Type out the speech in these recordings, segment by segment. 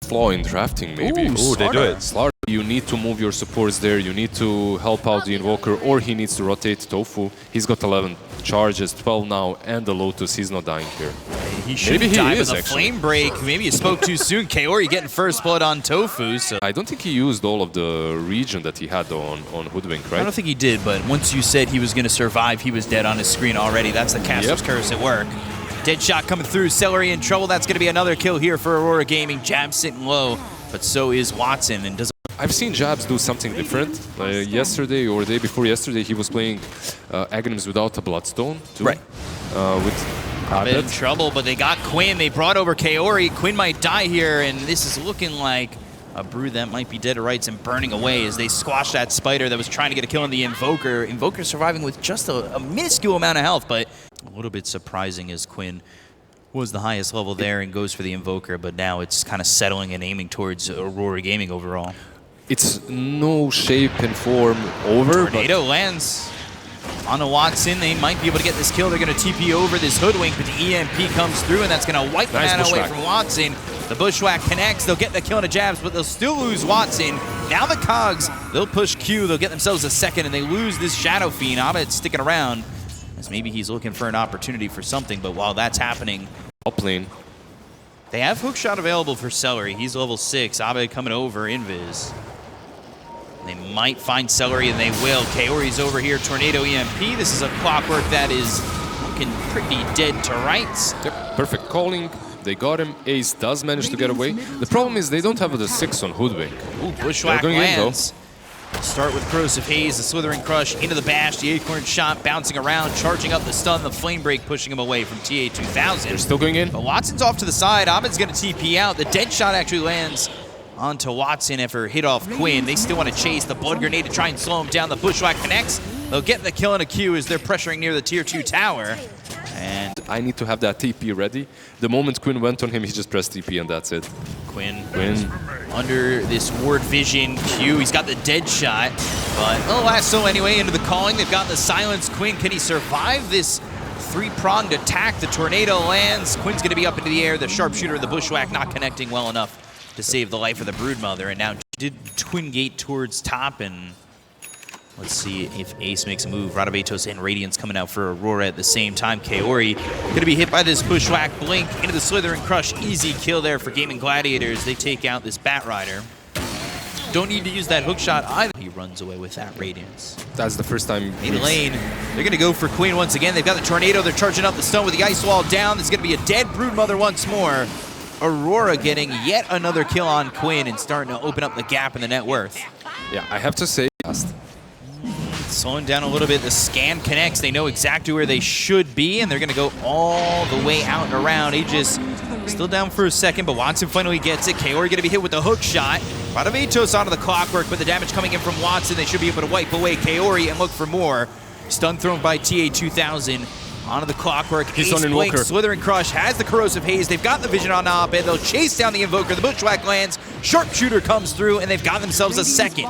flaw in drafting, maybe. Ooh, they do it. Slaughter. You need to move your supports there. You need to help out the Invoker, or he needs to rotate Tofu. He's got 11 charges, 12 now, and the Lotus. He's not dying here. He should die with a flame break. Maybe you spoke too soon. Kaori getting first blood on Tofu. So I don't think he used all of the region that he had on Hoodwink, right? I don't think he did, but once you said he was going to survive, he was dead on his screen already. That's the caster's curse at work. Dead shot coming through. Celery in trouble. That's going to be another kill here for Aurora Gaming. Jab sitting low, but so is Watson. And does. I've seen Jabs do something different. Yesterday or the day before yesterday, he was playing Aghanims without a Bloodstone, too. Right. With Bit in trouble, but they got Quinn. They brought over Kaori. Quinn might die here, and this is looking like a brew that might be dead to rights and burning away as they squash that spider that was trying to get a kill on the Invoker. Invoker surviving with just a minuscule amount of health, but a little bit surprising as Quinn was the highest level there and goes for the Invoker, but now it's kind of settling and aiming towards Aurora Gaming overall. It's no shape and form over. Tornado lands on a Watson. They might be able to get this kill. They're going to TP over this Hoodwink, but the EMP comes through, and that's going to wipe the mana away from Watson. The Bushwhack connects. They'll get the kill into Jabs, but they'll still lose Watson. Now the Cogs, they'll push Q. They'll get themselves a second, and they lose this Shadow Fiend. Abed's sticking around, as maybe he's looking for an opportunity for something, but while that's happening, up lane. They have Hookshot available for Celery. He's level 6. Abed coming over, Invis. They might find Celery, and they will. Kaori's over here, Tornado EMP. This is a Clockwork that is looking pretty dead to rights. Yep, perfect calling. They got him. Ace does manage to get away. The problem is they don't have the 6 on Hoodwink. Ooh, Bushwhack lands. Start with Corrosive Haze, the Slithering Crush into the bash, the Acorn Shot bouncing around, charging up the stun, the Flame Break pushing him away from TA2000. They're still going in. But Watson's off to the side. Abed's going to TP out. The Dead Shot actually lands onto Watson after hit off Quinn. They still want to chase the Blood Grenade to try and slow him down. The Bushwhack connects. They'll get the kill in a Q as they're pressuring near the Tier 2 tower. And I need to have that TP ready. The moment Quinn went on him, he just pressed TP and that's it. Quinn under this Ward Vision Q. He's got the Dead Shot, but the lasso anyway into the calling. They've got the Silence. Quinn, can he survive this three-pronged attack? The Tornado lands. Quinn's going to be up into the air. The Sharpshooter, the Bushwhack not connecting well enough to save the life of the Broodmother, and now did Twin Gate towards top, and let's see if Ace makes a move. Radabatos and Radiance coming out for Aurora at the same time. Kaori gonna be hit by this Bushwhack Blink into the Slithering Crush. Easy kill there for Gaimin Gladiators. They take out this Bat Rider. Don't need to use that hook shot either. He runs away with that Radiance. That's the first time. In lane, they're gonna go for Queen once again. They've got the Tornado. They're charging up the stun with the Ice Wall down. There's gonna be a dead Broodmother once more. Aurora getting yet another kill on Quinn and starting to open up the gap in the net worth. Yeah, I have to say, slowing down a little bit. The scan connects. They know exactly where they should be, and they're going to go all the way out and around. Aegis still down for a second, but Watson finally gets it. Kaori going to be hit with the hook shot. Radabatos onto the Clockwork, but the damage coming in from Watson. They should be able to wipe away Kaori and look for more. Stun thrown by TA2000. Onto the Clockwork. He's Ace on Blink, Invoker. Slithering Crush has the Corrosive Haze. They've got the Vision on Abed. They'll chase down the Invoker. The Bushwhack lands. Sharpshooter comes through, and they've got themselves a second.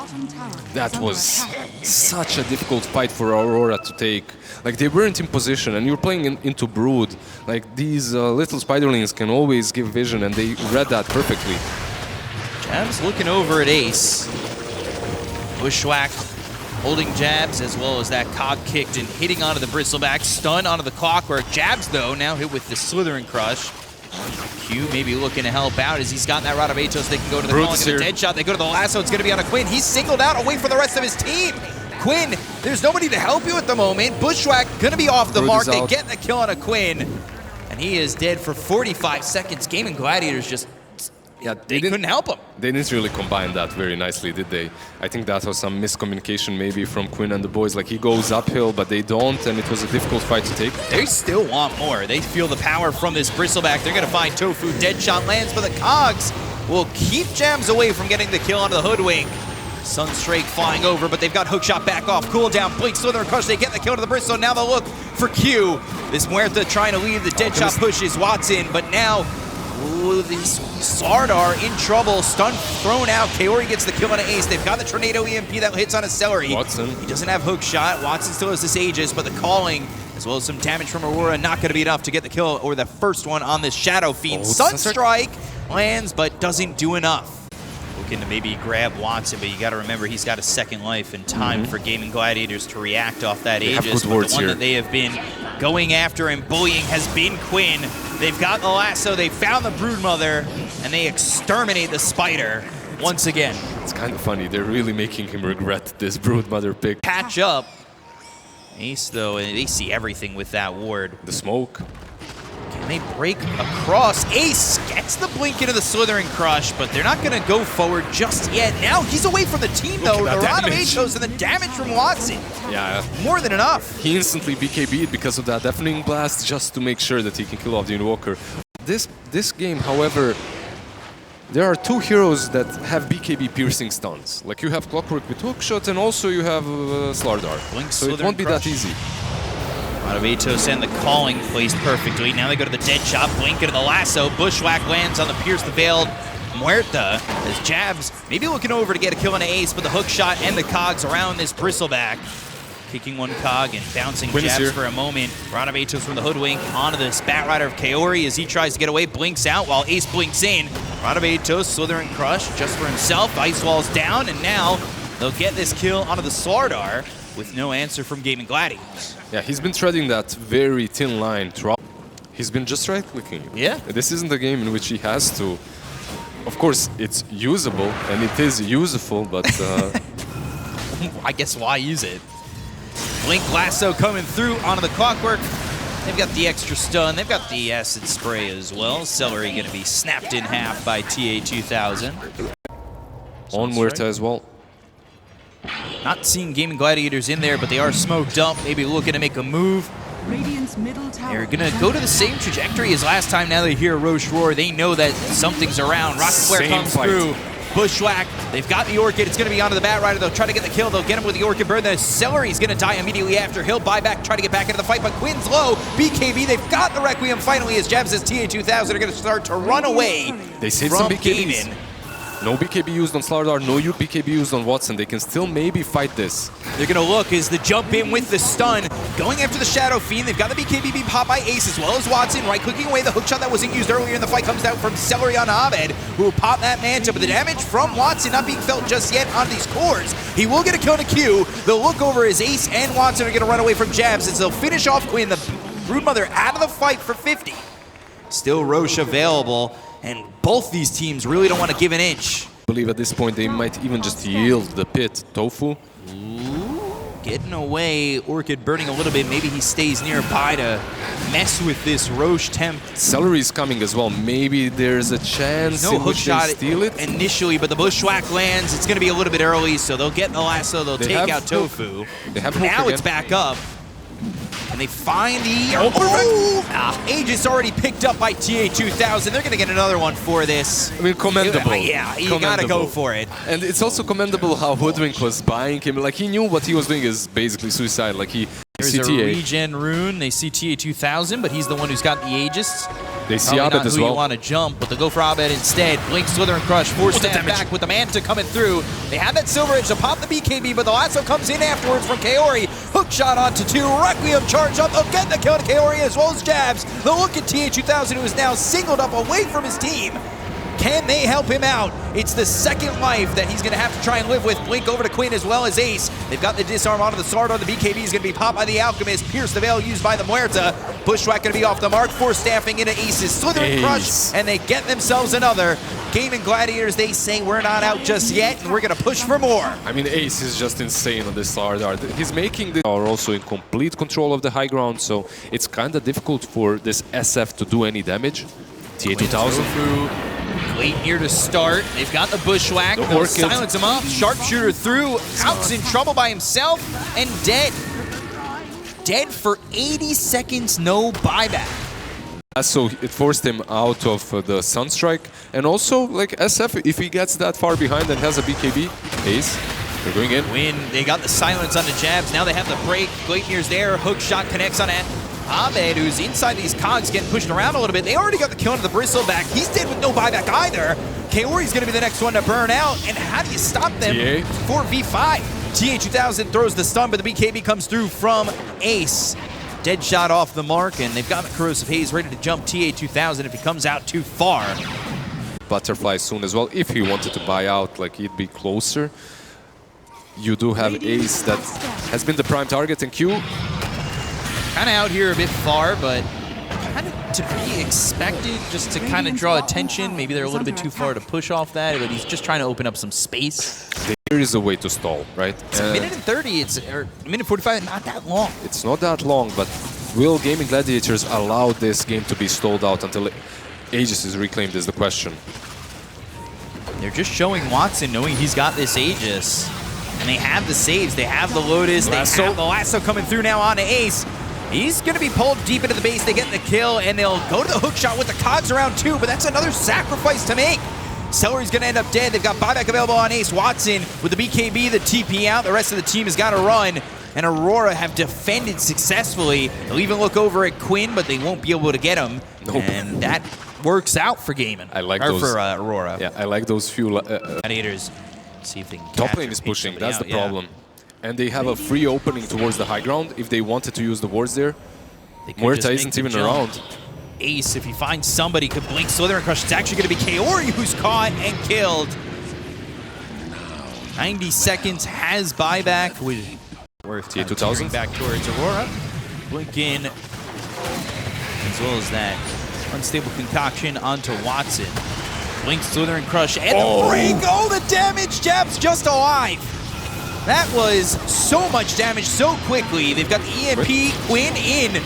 That was such a difficult fight for Aurora to take. Like, they weren't in position, and you're playing into Brood. Like, these little spiderlings can always give vision, and they read that perfectly. Jabs looking over at Ace. Bushwhack holding Jabs, as well as that Cog kicked and hitting onto the Bristleback. Stun onto the Clockwork. Jabs, though, now hit with the Slithering Crush. Q maybe looking to help out as he's got that Radabatos. They can go to the calling of the Dead Shot. They go to the lasso. It's going to be on a Quinn. He's singled out away from the rest of his team. Quinn, there's nobody to help you at the moment. Bushwhack going to be off the mark. They get the kill on a Quinn, and he is dead for 45 seconds. Gaimin Gladiators just... Yeah, they couldn't help him. They didn't really combine that very nicely, did they? I think that was some miscommunication maybe from Quinn and the boys. Like, he goes uphill, but they don't, and it was a difficult fight to take. They still want more. They feel the power from this Bristleback. They're going to find Tofu. Dead Shot lands, but the Cogs will keep Jams away from getting the kill onto the Hoodwink. Sunstrake flying over, but they've got Hookshot back off. Cooldown, Blink, Slithering Crush. They get the kill to the Bristol. Now they'll look for Q. This Muerta trying to leave. The Dead Shot pushes Watson, but now Ooh, this Slardar in trouble. Stun thrown out. Kaori gets the kill on an Ace. They've got the Tornado EMP that hits on a Celery. Watson. He doesn't have hook shot. Watson still has this Aegis, but the calling, as well as some damage from Aurora, not going to be enough to get the kill or the first one on this Shadow Fiend. Sunstrike lands, but doesn't do enough. Looking to maybe grab Watson, but you got to remember he's got a second life and time for Gaimin Gladiators to react off that Aegis. But the one that they have been going after and bullying has been Quinn. They've got the lasso, they found the Broodmother, and they exterminate the Spider once again. It's kind of funny. They're really making him regret this Broodmother pick. Patch up. Ace, though, they see everything with that ward. The smoke. Can they break across? Ace gets the blink into the Slithering Crush, but they're not going to go forward just yet. Now he's away from the team, though. The Aurora and the damage from Watson. Yeah. More than enough. He instantly BKB'd because of that Deafening Blast, just to make sure that he can kill off the Invoker. This game, however, there are two heroes that have BKB piercing stuns. Like you have Clockwork with hookshot, and also you have Slardar. So it won't be that easy. Aurora and the calling plays perfectly. Now they go to the dead shot, blink into the lasso. Bushwhack lands on the Pierce the Veiled Muerta as Jabs maybe looking over to get a kill on an Ace, but the hook shot and the cogs around this Bristleback. Kicking one cog and bouncing Jabs for a moment. Aurora from the hoodwink onto this Batrider of Kaori as he tries to get away, blinks out while Ace blinks in. Aurora Slithering Crush just for himself. Ice Wall's down, and now they'll get this kill onto the Slardar with no answer from Gaimin Gladiators. Yeah, he's been treading that very thin line throughout. He's been just right-clicking. Yeah. This isn't a game in which he has to. Of course, it's usable, and it is useful, but... I guess why use it? Blink Lasso coming through onto the Clockwork. They've got the extra stun. They've got the Acid Spray as well. Celery going to be snapped in half by TA2000. On Muerta as well. Not seeing Gaimin Gladiators in there, but they are smoked up, maybe looking to make a move. They're going to go to the same trajectory as last time. Now they hear Roche roar. They know that something's around. Rocket Flare comes through. Bushwhack. They've got the Orchid. It's going to be onto the Batrider. They'll try to get the kill. They'll get him with the Orchid Burn. The Celery's going to die immediately after. He'll buy back, try to get back into the fight, but Quinn's low. BKB, they've got the Requiem finally as Jabs' TA2000 are going to start to run away. They saved some BKBs. No BKB used on Slardar, no BKB used on Watson. They can still maybe fight this. They're going to look as the jump in with the stun. Going after the Shadow Fiend. They've got the BKB being popped by Ace as well as Watson. Right-clicking away the hookshot that wasn't used earlier in the fight comes down from Celery on Abed, who will pop that Manta. But the damage from Watson not being felt just yet on these cores. He will get a kill on a Q. They'll look over as Ace and Watson are going to run away from Jabs as they'll finish off Quinn, the Broodmother, out of the fight for 50. Still Roche available, and both these teams really don't want to give an inch. I believe at this point they might even just yield the pit. Tofu. Getting away, Orchid burning a little bit. Maybe he stays nearby to mess with this Roche temp. Celery's coming as well. Maybe there's a chance no hook shot steal it initially, but the Bushwhack lands. It's going to be a little bit early, so they'll get the lasso. They'll take out Tofu. They have now it's back up. And they find the Aegis already picked up by TA2000. They're going to get another one for this. I mean, commendable. Yeah, you got to go for it. And it's also commendable how Hoodwink was buying him. Like, he knew what he was doing is basically suicide. Like, there's a regen rune. They see TA2000, but he's the one who's got the Aegis. They see Abed as well. You want to jump, but they'll go for Abed instead. Blink, Slither, and Crush. Force stand back with the Manta coming through. They have that Silver Edge to pop the BKB, but the lasso comes in afterwards from Kaori. Hook shot onto 2. Requiem charge up. They'll get the kill to Kaori as well as Jabs. They'll look at TA2000, who is now singled up away from his team. Can they help him out? It's the second life that he's going to have to try and live with. Blink over to Quinn as well as Ace. They've got the disarm onto the Slardar. The BKB is going to be popped by the Alchemist. Pierce the Veil used by the Muerta. Bushwhack going to be off the mark. Force staffing into Ace's Slithering Crush, and they get themselves another. Gaimin Gladiators, they say we're not out just yet, and we're going to push for more. I mean, Ace is just insane on this Slardar. He's making the are also in complete control of the high ground, so it's kind of difficult for this SF to do any damage. TA2000. Late here to start. They've got the Bushwhack. They'll silence him up. Sharpshooter through. Out's in trouble by himself and dead. Dead for 80 seconds, no buyback. So it forced him out of the Sunstrike. And also, like, SF, if he gets that far behind and has a BKB, Ace, they're going in. They got the silence on the Jabs. Now they have the break. Gleipnir's there. Hook shot connects on it. Ahmed, who's inside these cogs, getting pushed around a little bit. They already got the kill into the Bristleback. He's dead with no buyback either. Kaori's going to be the next one to burn out. And how do you stop them? 4v5. TA2000 throws the stun, but the BKB comes through from Ace. Dead shot off the mark, and they've got the Corrosive Haze ready to jump TA2000 if he comes out too far. Butterfly soon as well. If he wanted to buy out, like, he'd be closer. You do have Ace that has been the prime target, and Q. Kind of out here a bit far, but kind of to be expected, just to kind of draw attention. Maybe they're a little bit too far to push off that, but he's just trying to open up some space. There is a way to stall, right? It's a minute and 30, or a minute 45, not that long. It's not that long, but will Gaimin Gladiators allow this game to be stalled out until Aegis is reclaimed is the question. They're just showing Watson, knowing he's got this Aegis. And they have the saves, they have the Lotus, they have the lasso coming through now on Ace. He's going to be pulled deep into the base, they get the kill, and they'll go to the hook shot with the cogs around too, but that's another sacrifice to make. Celery's going to end up dead. They've got buyback available on Ace. Watson with the BKB, the TP out. The rest of the team has got to run. And Aurora have defended successful. They'll even look over at Quinn, but they won't be able to get him. Nope. And that works out for Gaimin. I like those. For Aurora. Yeah, I like those few. Gladiators. See if they can Top lane is pushing. That's the problem. And they have a free opening towards the high ground. If they wanted to use the wards there, Muerta isn't even around. Ace, if he finds somebody, could blink Slither and Crush. It's actually going to be Kaori who's caught and killed. 90 seconds has buyback with worth TA2000 back towards Aurora. Blink in, as well as that unstable concoction onto Watson. Blink, Slither and Crush, and the break. Oh, the damage. Jab's just alive. That was so much damage so quickly. They've got the EMP, Quinn in.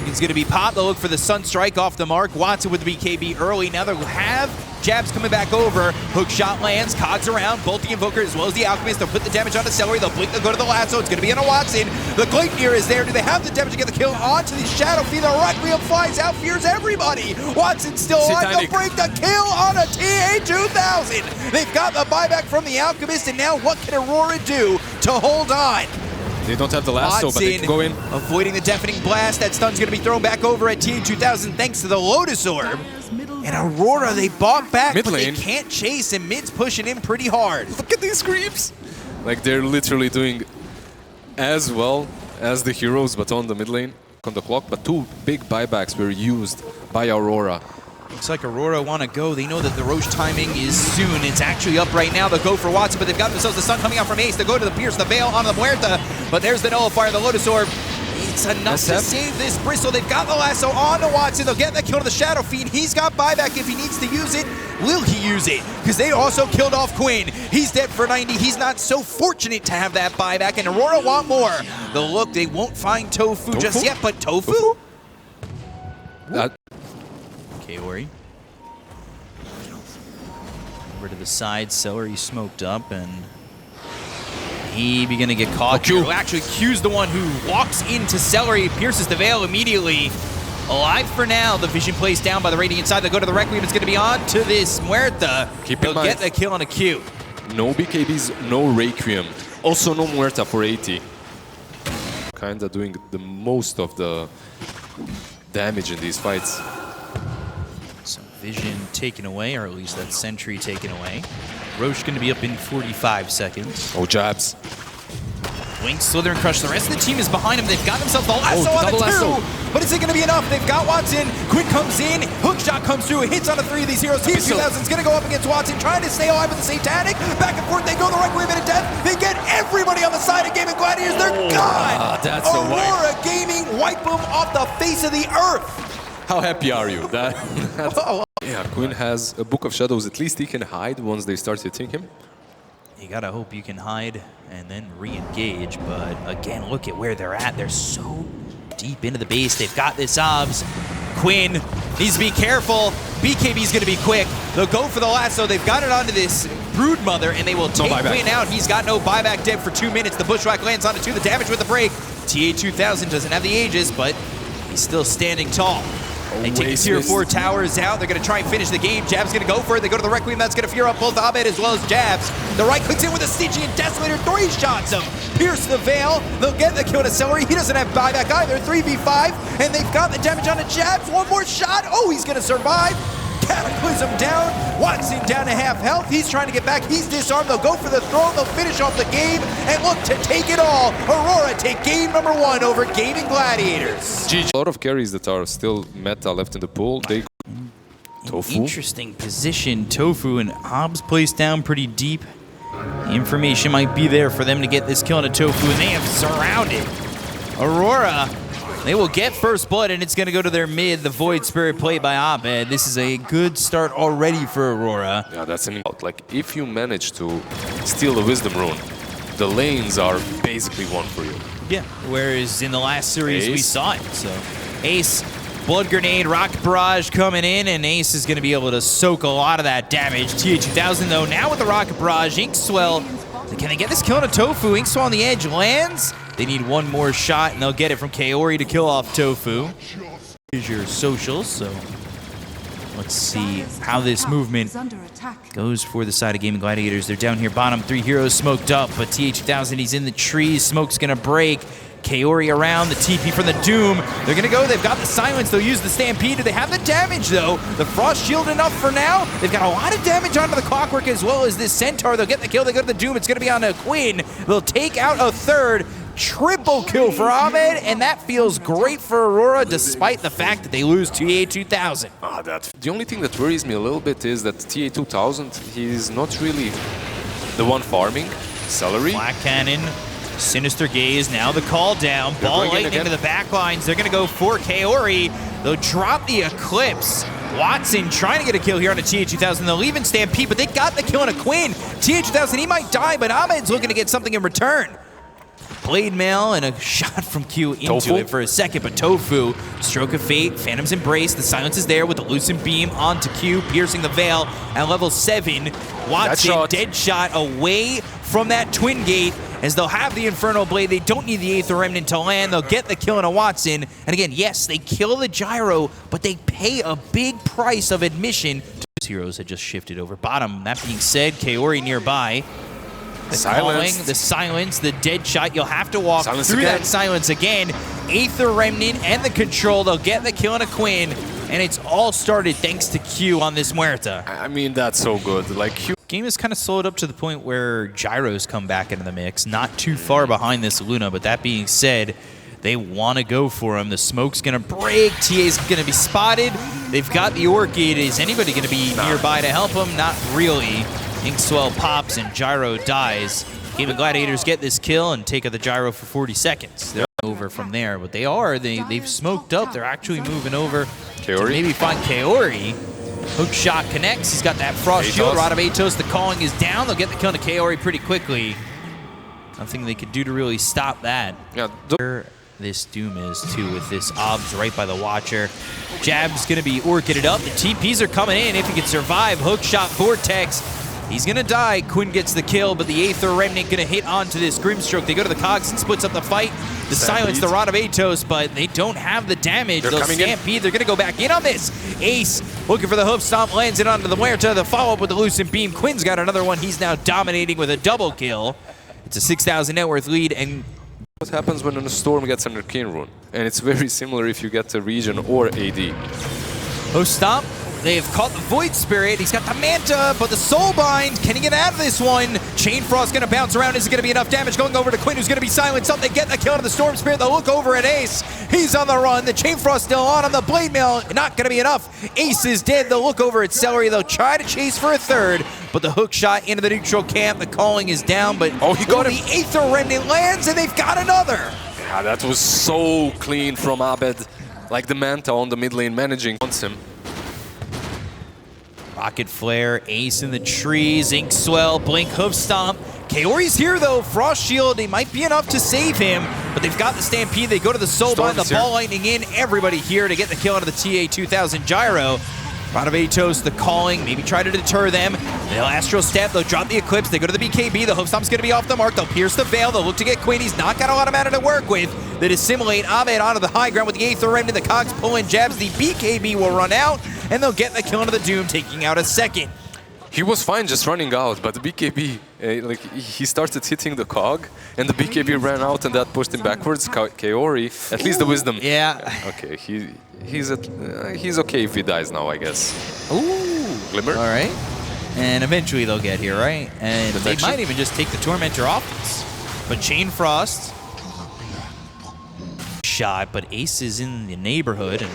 It's going to be Pop. They'll look for the Sun Strike off the mark. Watson with the BKB early. Now they'll have Jabs coming back over. Hook shot lands. Cogs around. Both the Invoker as well as the Alchemist. They'll put the damage on the Celery. They'll blink. They'll go to the Lasso. It's going to be on a Watson. The Gleipnir is there. Do they have the damage to get the kill onto the Shadow Fiend? The Requiem flies out. Fears everybody. Watson's still alive. They'll break the kill on a TA2000. They've got the buyback from the Alchemist. And now what can Aurora do to hold on? They don't have the lasso, but they can go in. Avoiding the deafening blast. That stun's going to be thrown back over at TA2000 thanks to the Lotus Orb. And Aurora, they bought back, but they can't chase, and mid's pushing in pretty hard. Look at these creeps. Like, they're literally doing as well as the heroes, but on the mid lane, on the clock. But two big buybacks were used by Aurora. Looks like Aurora want to go. They know that the Roche timing is soon. It's actually up right now. They'll go for Watson, but they've got themselves the Sun coming out from Ace. They'll go to the Pierce, the Veil on the Muerta, but there's the Nullifier, the Lotus Orb. It's enough to save this Bristle. They've got the lasso on to Watson. They'll get that kill to the Shadow Fiend. He's got buyback if he needs to use it. Will he use it? Because they also killed off Quinn. He's dead for 90. He's not so fortunate to have that buyback, and Aurora want more. They'll look. They won't find Tofu just yet, but Tofu? Kaori. Over to the side, Celery smoked up, and he be gonna get caught. Q. Actually, Q's the one who walks into Celery, pierces the Veil immediately. Alive for now. The vision plays down by the Radiant side. They go to the Requiem. It's gonna be on to this Muerta. They'll get the kill on a Q. No BKBs, no Requiem. Also no Muerta for 80. Kinda doing the most of the damage in these fights. Some vision taken away, or at least that sentry taken away. Roche going to be up in 45 seconds. Oh, Jabs. Blink, Slither, and Crush. The rest of the team is behind him. They've got themselves the lasso on the two. But is it going to be enough? They've got Watson. Quinn comes in. Hook shot comes through. It hits on the three of these heroes. TA2000 is going to go up against Watson, trying to stay alive with the Satanic. Back and forth. They go the Requiem into death. They get everybody on the side of Gaimin Gladiators. They're gone. That's Aurora Gaming wipe them off the face of the earth. How happy are you? Yeah, Quinn has a Book of Shadows. At least he can hide once they start hitting him. You gotta hope you can hide and then re-engage, but again, look at where they're at. They're so deep into the base. They've got this obs. Quinn needs to be careful. BKB's gonna be quick. They'll go for the lasso. They've got it onto this Broodmother, and they will take Quinn out. He's got no buyback, dead for 2 minutes. The Bushwhack lands onto 2. The damage with the break. TA2000 doesn't have the Aegis, but he's still standing tall. They take tier 4 towers out. They're going to try and finish the game. Jab's going to go for it. They go to the Requiem. That's going to fear up both Abed as well as Jabs. The right clicks in with a Stygian Desolator. 3 shots him. Pierce the Veil. They'll get the kill to Celery. He doesn't have buyback either. 3v5. And they've got the damage on the Jabs. One more shot. Oh, he's going to survive. Cataclysm down. Watson down to half health. He's trying to get back. He's disarmed. They'll go for the throw. They'll finish off the game and look to take it all. Aurora take game number 1 over Gaimin Gladiators. A lot of carries that are still meta left in the pool. They Tofu. Interesting position. Tofu and Hobbs placed down pretty deep. The information might be there for them to get this kill on a Tofu, and they have surrounded Aurora. They will get first blood, and it's going to go to their mid. The Void Spirit played by Abed. This is a good start already for Aurora. Yeah, that's an out. Like, if you manage to steal the Wisdom Rune, the lanes are basically one for you. Yeah, whereas in the last series we saw it. So Ace, Blood Grenade, Rocket Barrage coming in, and Ace is going to be able to soak a lot of that damage. TA2000 though, now with the Rocket Barrage, Inkswell, can they get this kill on a Tofu? Inkswell on the edge lands. They need one more shot, and they'll get it from Kaori to kill off Tofu. Here's your socials, so let's see how this movement goes for the side of Gaimin Gladiators. They're down here bottom, 3 heroes smoked up, but TA2000, he's in the trees. Smoke's gonna break. Kaori around, the TP from the Doom. They're gonna go, they've got the silence, they'll use the Stampede. Do they have the damage though? The Frost Shield enough for now? They've got a lot of damage onto the Clockwork as well as this Centaur. They'll get the kill, they go to the Doom. It's gonna be on a Quinn. They'll take out a third. Triple kill for Ahmed, and that feels great for Aurora despite the fact that they lose to TA2000. The only thing that worries me a little bit is that TA2000, he's not really the one farming. Celery. Black Cannon, Sinister Gaze, now the call down. Ball Lightning into the back lines. They're going to go for Kaori. They'll drop the Eclipse. Watson trying to get a kill here on a TA2000. They'll even Stampede, but they got the kill on a Quinn. TA2000, he might die, but Ahmed's looking to get something in return. Blade Mail and a shot from Q into it for a second, but Tofu, Stroke of Fate, Phantom's Embrace, the silence is there with the Lucent Beam onto Q, piercing the Veil at level 7. Watson, dead shot away from that Twin Gate as they'll have the Infernal Blade. They don't need the Aether Remnant to land. They'll get the kill on a Watson. And again, yes, they kill the Gyro, but they pay a big price of admission. Two heroes had just shifted over bottom. That being said, Kaori nearby. The calling, the silence, the dead shot. You'll have to walk through that silence again. Aether Remnant and the control. They'll get the kill on a Quinn. And it's all started thanks to Q on this Muerta. I mean, that's so good. Like, Q. Game is kind of slowed up to the point where Gyros come back into the mix. Not too far behind this Luna, but that being said, they want to go for him. The smoke's going to break. TA's going to be spotted. They've got the Orchid. Is anybody going to be nearby to help him? Not really. Inkswell pops and Gyro dies. Gaimin Gladiators get this kill and take out the Gyro for 40 seconds. They're over from there, but they've smoked up. They're actually moving over to maybe find Kaori. Hook shot connects. He's got that Frost Shield. Rod of Atos, the calling is down. They'll get the kill to Kaori pretty quickly. Nothing they could do to really stop that. Yeah. This Doom is too with this Obs right by the Watcher. Jab's gonna be Orchided up. The TPs are coming in if he can survive. Hook shot Vortex. He's gonna die. Quinn gets the kill, but the Aether Remnant gonna hit onto this Grimstroke. They go to the Cogs and splits up the fight. The silence, the Rod of Atos, but they don't have the damage. They'll Stampede. They're gonna go back in on this. Ace looking for the Hoof Stomp, lands it onto the Muerta. The follow-up with the Lucent Beam. Quinn's got another one. He's now dominating with a double kill. It's a 6,000 net worth lead, and what happens when a Storm gets an Arcane Rune? And it's very similar if you get a Regen or AD. Hoof Stomp. They have caught the Void Spirit. He's got the Manta, but the Soulbind. Can he get out of this one? Chain Frost gonna bounce around. Is it gonna be enough damage? Going over to Quinn, who's gonna be silenced up. They get the kill to the Storm Spirit. They'll look over at Ace. He's on the run. The Chain Frost still on the Blade Mail. Not gonna be enough. Ace is dead. They'll look over at Celery. They'll try to chase for a third, but the hook shot into the neutral camp. The calling is down, but he got the Aether Remnant lands, and they've got another. Yeah, that was so clean from Abed. Like the Manta on the mid lane managing him. Rocket Flare, Ace in the trees, Inkswell, Blink, Hoof Stomp. Kaori's here though, Frost Shield, they might be enough to save him, but they've got the Stampede, they go to the Soulbind, the Ball Lightning in, everybody here to get the kill out of the TA2000 Gyro. Rod of Atos, the calling, maybe try to deter them. They'll Astral Step, they'll drop the Eclipse, they go to the BKB, the Hope Stomp's gonna be off the mark, they'll pierce the Veil, they'll look to get Queen, he's not got a lot of mana to work with. They dissimulate Abed onto the high ground with the Aether Remnant, the Cogs pull in jabs, the BKB will run out, and they'll get the kill into the Doom, taking out a second. He was fine just running out, but the BKB, like he started hitting the cog, and the BKB ran out, and that pushed him backwards. Kaori, at least the wisdom. Yeah. Okay, he's okay if he dies now, I guess. Ooh. Glimmer. All right. And eventually they'll get here, right? And Detection. they might even just take the Tormentor off this. But Chain Frost shot, but Ace is in the neighborhood, and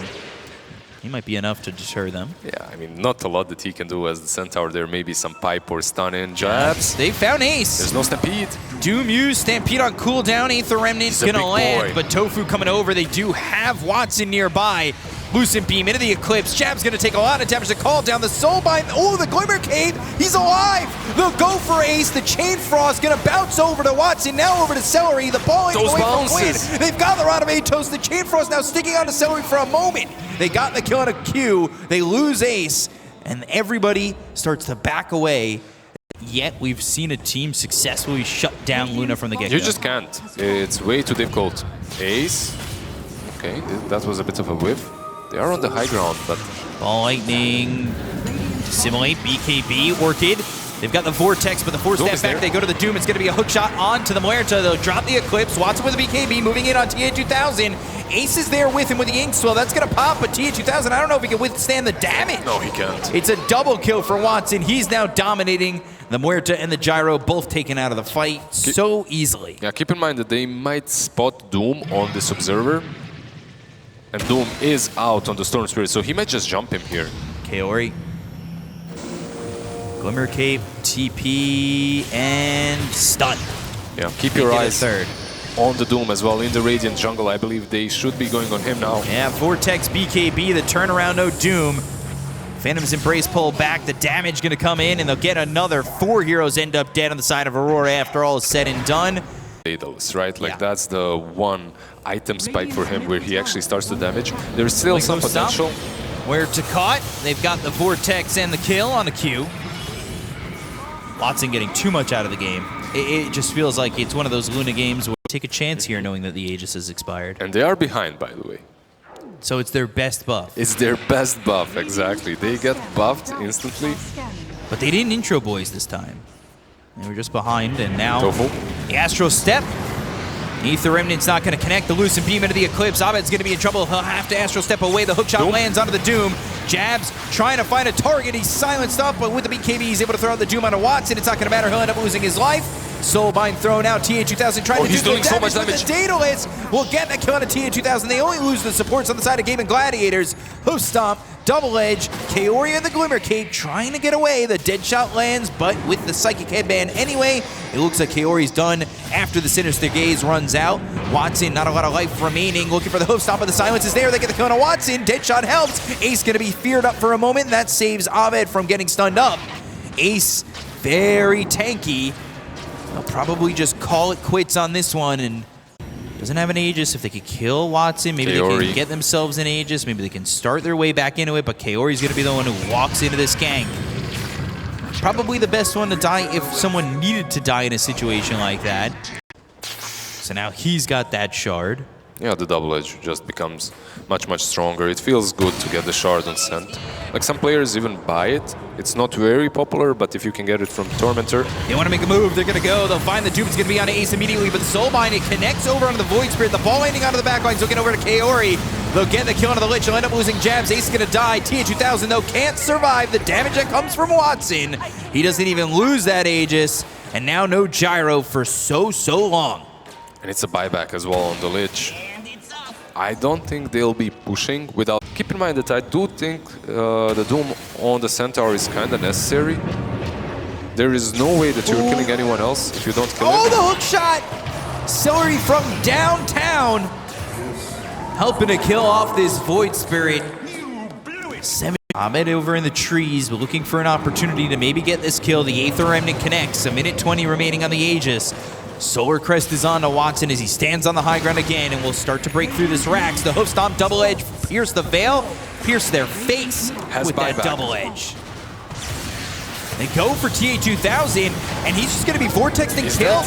he might be enough to deter them. Yeah, I mean, not a lot that he can do as the Centaur. There may be some pipe or stun in jabs. They found Ace. There's no Stampede. Doom used Stampede on cooldown. Aether Remnant's gonna land, but Tofu coming over. They do have Watson nearby. Lucent Beam into the Eclipse. Jab's gonna take a lot of damage to call down the Soulbind. Oh, the Glimmer Cape. He's alive. They'll go for Ace. The Chain Frost gonna bounce over to Watson. Now over to Celery. The ball ain't away from Quinn. They've got the Rod of Atos. The Chain Frost now sticking on to Celery for a moment. They got the kill on a Q. They lose Ace, and everybody starts to back away. Yet we've seen a team successfully shut down Luna from the get-go. You just can't. It's way too difficult. Ace. Okay, that was a bit of a whiff. They are on the high ground, but... Ball Lightning, Dissimulate, BKB, Orchid. They've got the Vortex, but the force step back, they go to the Doom. It's going to be a hook shot onto the Muerta. They'll drop the Eclipse. Watson with the BKB, moving in on TA2000. Ace is there with him with the Inkswell. That's going to pop, but TA2000, I don't know if he can withstand the damage. No, he can't. It's a double kill for Watson. He's now dominating. The Muerta and the Gyro both taken out of the fight so easily. Yeah, keep in mind that they might spot Doom on this Observer. And Doom is out on the Storm Spirit, so he might just jump him here. Kaori. Glimmer Cape, TP, and stun. Yeah, keep your eyes on the Doom as well in the Radiant jungle. I believe they should be going on him now. Yeah, Vortex, BKB, the turnaround, no Doom. Phantom's Embrace pull back, the damage gonna come in, and they'll get another 4 heroes end up dead on the side of Aurora after all is said and done. Right? Like that's the one item spike for him where he actually starts to damage. There's still some potential. Where to caught, they've got the Vortex and the kill on the Q. Watson getting too much out of the game. It just feels like it's one of those Luna games where you take a chance here knowing that the Aegis has expired. And they are behind, by the way. So it's their best buff. It's their best buff, exactly. They get buffed instantly. But they didn't intro boys this time. They were just behind, and now Tofu. The Astral Step. Aether Remnant's not going to connect. The Lucent Beam into the Eclipse. Abed's going to be in trouble. He'll have to Astral Step away. The hookshot lands onto the Doom. Jabs trying to find a target. He's silenced up, but with the BKB, he's able to throw out the Doom onto Watson. It's not going to matter. He'll end up losing his life. Soulbind thrown out. TA2000 trying to do doing so much damage. The Daedalus will get the kill on a TA2000. They only lose the supports on the side of Gaimin Gladiators. Hoof Stomp, Double Edge, Kaori and the Glimmer Cape trying to get away. The dead shot lands, but with the Psychic Headband anyway, it looks like Kaori's done after the Sinister Gaze runs out. Watson, not a lot of life remaining, looking for the Hoof Stomp, but the silence is there. They get the kill on Watson. Dead shot helps. Ace gonna be feared up for a moment. That saves Abed from getting stunned up. Ace, very tanky. They'll probably just call it quits on this one, and doesn't have an Aegis. If they could kill Watson, maybe Kaori. they can get themselves an Aegis. Maybe they can start their way back into it, but Kaori's going to be the one who walks into this gank. Probably the best one to die if someone needed to die in a situation like that. So now he's got that shard. Yeah, the double edge just becomes much, much stronger. It feels good to get the shard on scent. Like some players even buy it. It's not very popular, but if you can get it from Tormentor. They want to make a move, they're going to go. They'll find the Doom, it's going to be on Ace immediately, but the Soulbind, it connects over onto the Void Spirit. The ball landing onto the back lines, looking over to Kaori. They'll get the kill onto the Lich, they'll end up losing jabs. Ace is going to die. TA2000 though can't survive the damage that comes from Watson. He doesn't even lose that Aegis, and now no Gyro for so long. And it's a buyback as well on the Lich. I don't think they'll be pushing without... Keep in mind that I do think the Doom on the Centaur is kind of necessary. There is no way that you're killing anyone else if you don't kill him. The hook shot! Celery from downtown! Helping to kill off this Void Spirit. Ahmed over in the trees, but looking for an opportunity to maybe get this kill. The Aether Remnant connects. A minute 20 remaining on the Aegis. Solar Crest is on to Watson as he stands on the high ground again, and will start to break through this Rax. The Hoof Stomp, Double Edge, pierce the Veil. pierce their face with that double edge. They go for TA2000, and he's just going to be vortexing kill.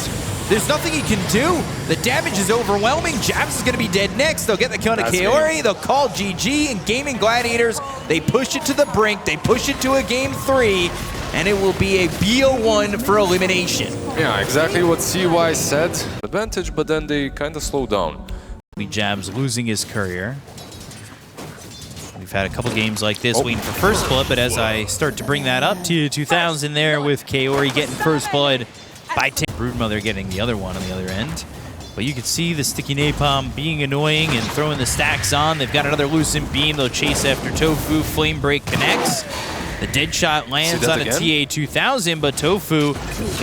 There's nothing he can do. The damage is overwhelming. Jabs is going to be dead next. They'll get the kill on Kaori. They'll call GG, and Gaimin Gladiators, they push it to the brink. They push it to a game 3, and it will be a BO1 for elimination. Yeah, exactly what CY said. Advantage, but then they kind of slow down. Jabs losing his courier. We've had a couple games like this waiting for first blood, but as I start to bring that up to 2000 there with Kaori getting first blood by Broodmother getting the other one on the other end. But you can see the sticky napalm being annoying and throwing the stacks on. They've got another lucent beam. They'll chase after Tofu. Flame break connects. The dead shot lands on a TA2000, but Tofu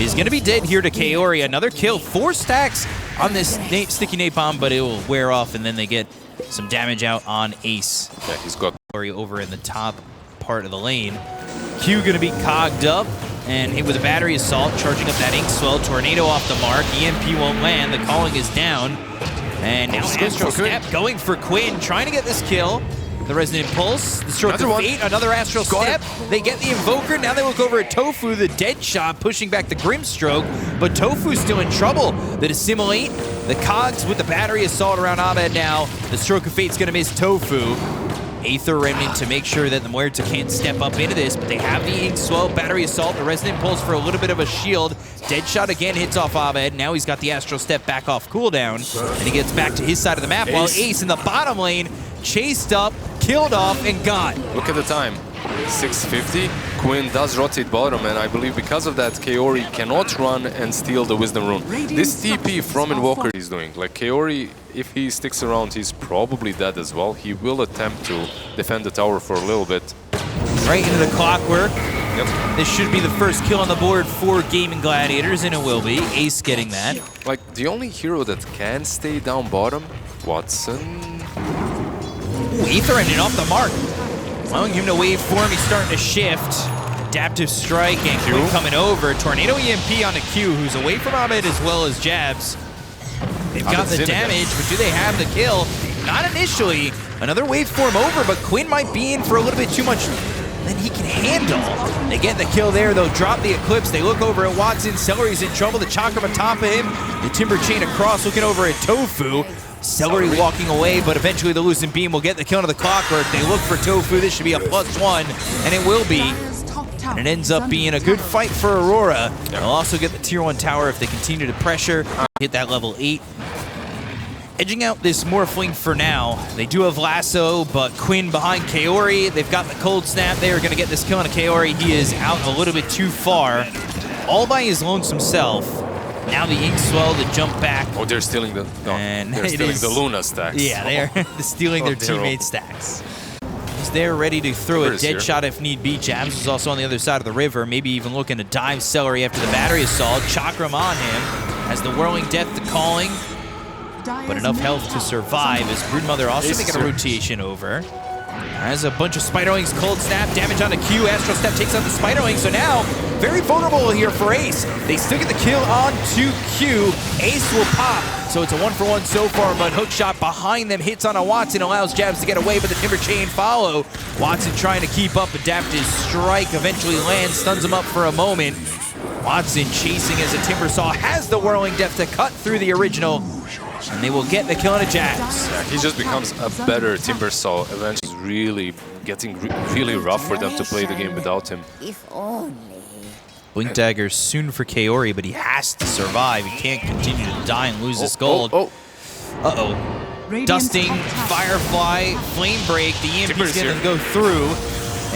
is going to be dead here to Kaori. Another kill, 4 stacks on this sticky napalm, but it will wear off, and then they get some damage out on Ace. Yeah, he's got Kaori over in the top part of the lane. Q going to be cogged up and hit with a battery assault, charging up that ink swell. Tornado off the mark. EMP won't land. The calling is down. And now Astral Step going for Quinn, trying to get this kill. The Resonant Pulse, the Stroke of Fate, another Astral Step. They get the Invoker. Now they look over at Tofu, the dead shot, pushing back the Grimstroke. But Tofu's still in trouble. The Dissimulate, the Cogs with the battery assault around Abed now. The Stroke of Fate's going to miss Tofu. Aether Remnant to make sure that the Muerta can't step up into this, but they have the Ink Swell, Battery Assault, the Resonant Pulse for a little bit of a shield. Deadshot again hits off Abed. Now he's got the Astral Step back off cooldown, and he gets back to his side of the map, while Ace in the bottom lane chased up, killed off, and got. Look at the time. 650. Quinn does rotate bottom, and I believe because of that, Kaori cannot run and steal the Wisdom Rune. This TP from Invoker he's doing. Like, Kaori, if he sticks around, he's probably dead as well. He will attempt to defend the tower for a little bit. Right into the clockwork. Yep. This should be the first kill on the board for Gaimin Gladiators, and it will be. Ace getting that. Like, the only hero that can stay down bottom, Watson. Ooh, Aether ended off the mark. Allowing him to wave form, he's starting to shift. Adaptive Strike and Q coming over. Tornado EMP onto Q, who's away from Abed as well as Jabs. They've got the damage, but do they have the kill? Not initially. Another waveform over, but Quinn might be in for a little bit too much than he can handle. They get the kill there, they'll drop the Eclipse. They look over at Watson. Celery's in trouble. The Chakram on top of him. The Timber Chain across, looking over at Tofu. Celery walking away, but eventually the Lucent Beam will get the kill into the Clockwork. They look for Tofu. This should be a +1, and it will be. And it ends up being a good fight for Aurora. They'll also get the Tier 1 tower if they continue to pressure. Hit that level 8. Edging out this Morphling for now. They do have Lasso, but Quinn behind Kaori. They've got the Cold Snap. They are going to get this kill on Kaori. He is out a little bit too far. All by his lonesome self. Now the Ink Swell to jump back. Oh, they're stealing the the Luna stacks. Yeah, they're stealing their teammate stacks. He's there ready to throw a dead shot if need be. Jabs is also on the other side of the river, maybe even looking to dive Celery after the battery assault. Chakram on him. Has the Whirling Death, the Calling, but enough health to survive as Broodmother also making a rotation over. Has a bunch of Spiderlings, Cold Snap, damage on the Q. Astral Step takes out the Spiderling, so now very vulnerable here for Ace. They still get the kill on to Q. Ace will pop, so it's a 1-for-1 so far, but Hookshot behind them hits on a Watson, allows Jabs to get away, but the Timber Chain follow. Watson trying to keep up, Adaptive Strike eventually lands, stuns him up for a moment. Watson chasing as a Timber Saw has the Whirling Death to cut through the original, and they will get the kill on a Jabs. Yeah, he just becomes a better Timber Saw. Eventually, it's really getting really rough for them to play the game without him. If only. Blink Dagger soon for Kaori, but he has to survive. He can't continue to die and lose his gold. Uh-oh. Dusting, Firefly, Flame Break. The EMP's going to go through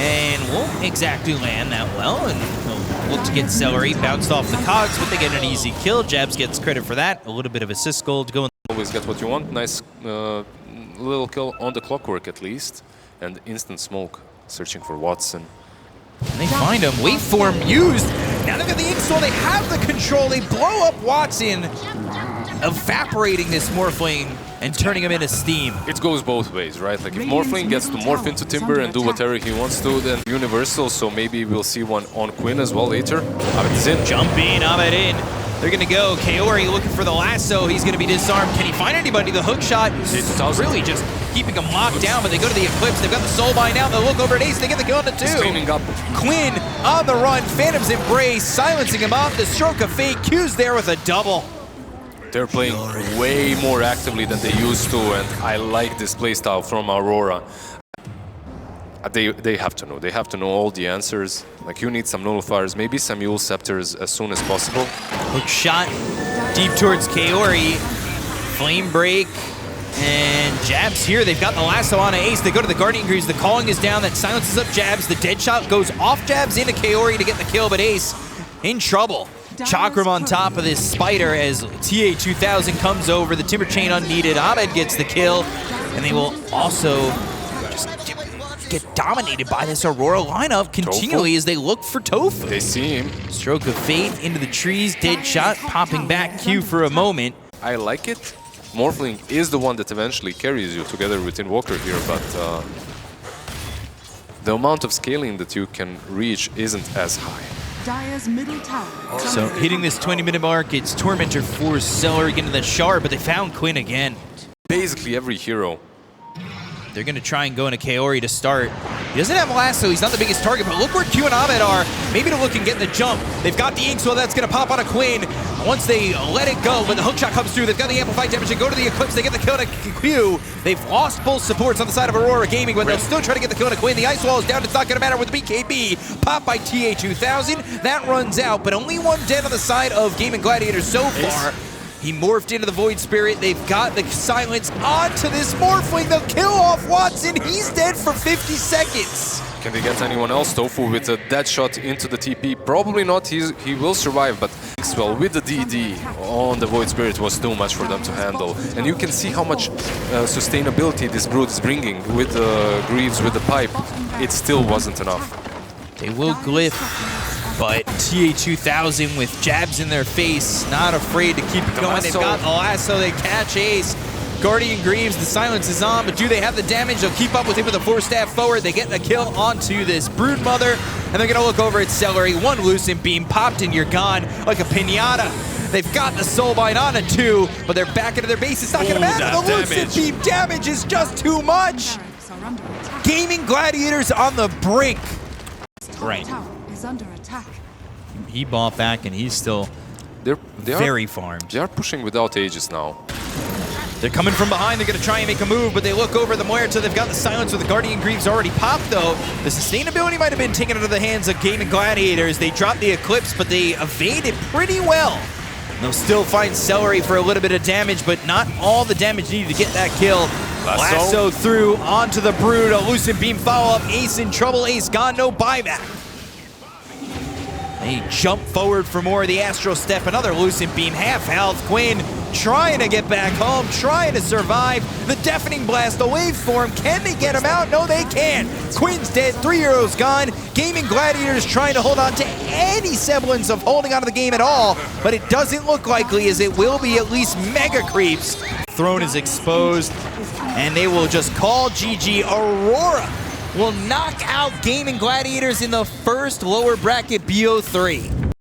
and won't exactly land that well. And he'll look to get Celery. Bounced off the cogs, but they get an easy kill. Jabs gets credit for that. A little bit of assist gold going. Always get what you want. Nice little kill on the Clockwork at least. And instant smoke searching for Watson. And they find him. Waveform used. Now they've got the Ink Swell. They have the control. They blow up Watson, evaporating this Morphling and turning him into steam. It goes both ways, right? Like if Morphling gets to morph into Timber and do whatever he wants to, then Universal, so maybe we'll see one on Quinn as well later. Abed is in. Jumping, Abed in. They're gonna go. Kaori looking for the lasso. He's gonna be disarmed. Can he find anybody? The hook shot is really just keeping him locked down, but they go to the Eclipse. They've got the Soulbind now. They'll look over at Ace. They get the kill on the 2. Cleaning up. Quinn on the run. Phantom's Embrace, silencing him off. The Stroke of Fate. Q's there with a double. They're playing way more actively than they used to, and I like this playstyle from Aurora. They have to know. They have to know all the answers. Like, you need some nullifiers, maybe some Yule Scepters as soon as possible. Hook shot deep towards Kaori. Flame break. And Jabs here. They've got the lasso on Ace. They go to the Guardian Greaves. The calling is down. That silences up Jabs. The dead shot goes off Jabs into Kaori to get the kill, but Ace in trouble. Chakram on top of this Spider as TA2000 comes over. The Timber Chain unneeded. Abed gets the kill. And they will also just get dominated by this Aurora lineup continually as they look for Tofu. They see him. Stroke of Fate into the trees. Dead shot popping back Q for a moment. I like it. Morphling is the one that eventually carries you together with Invoker here, but the amount of scaling that you can reach isn't as high. Dire's middle tower. So hitting this 20-minute mark, it's Tormentor forced Celery into the Shard, but they found Quinn again. Basically every hero. They're going to try and go into Kaori to start. He doesn't have Lasso, he's not the biggest target, but look where Q and Abed are. Maybe to look and get the jump. They've got the ink, so that's going to pop on a Quinn. Once they let it go, when the hook shot comes through, they've got the amplified damage. They go to the Eclipse, they get the kill to Q. They've lost both supports on the side of Aurora Gaming, but they'll still try to get the kill to Quinn. The ice wall is down, it's not going to matter with the BKB. Popped by TA2000, that runs out, but only one dead on the side of Gaimin Gladiators so far. He morphed into the Void Spirit. They've got the silence onto this Morphling. They'll kill off Watson. He's dead for 50 seconds. Can they get anyone else? Tofu with a dead shot into the TP. Probably not. He will survive, but well, with the DD on the Void Spirit was too much for them to handle. And you can see how much sustainability this Brood is bringing with the Greaves, with the pipe. It still wasn't enough. They will glyph. But TA2000 with jabs in their face, not afraid to keep it going. They've got the lasso, they catch Ace. Guardian Greaves, the silence is on, but do they have the damage? They'll keep up with him with a force staff forward. They get the kill onto this Brood Mother, and they're gonna look over at Celery. One Lucent Beam popped and you're gone like a pinata. They've got the Soulbind on a 2, but they're back into their base. It's not gonna matter. The Lucent Beam damage is just too much. Gaimin Gladiators on the brink. Right. Under attack. He bought back and he's still very farmed. They are pushing without Aegis now. They're coming from behind. They're going to try and make a move, but they look over the Muerta. They've got the silence with the Guardian Greaves already popped, though. The sustainability might have been taken out of the hands of Gaimin Gladiators. They dropped the Eclipse, but they evaded pretty well. They'll still find Celery for a little bit of damage, but not all the damage needed to get that kill. Lasso through onto the Brood. A Lucent Beam follow-up. Ace in trouble. Ace gone. No buyback. They jump forward for more of the Astral Step. Another Lucent Beam, half health. Quinn trying to get back home, trying to survive. The Deafening Blast, the waveform. Can they get him out? No, they can't. Quinn's dead, 3 heroes gone. Gaimin Gladiators trying to hold on to any semblance of holding on to the game at all, but it doesn't look likely, as it will be at least Mega Creeps. Throne is exposed, and they will just call GG. Aurora will knock out Gaimin Gladiators in the first lower bracket BO3.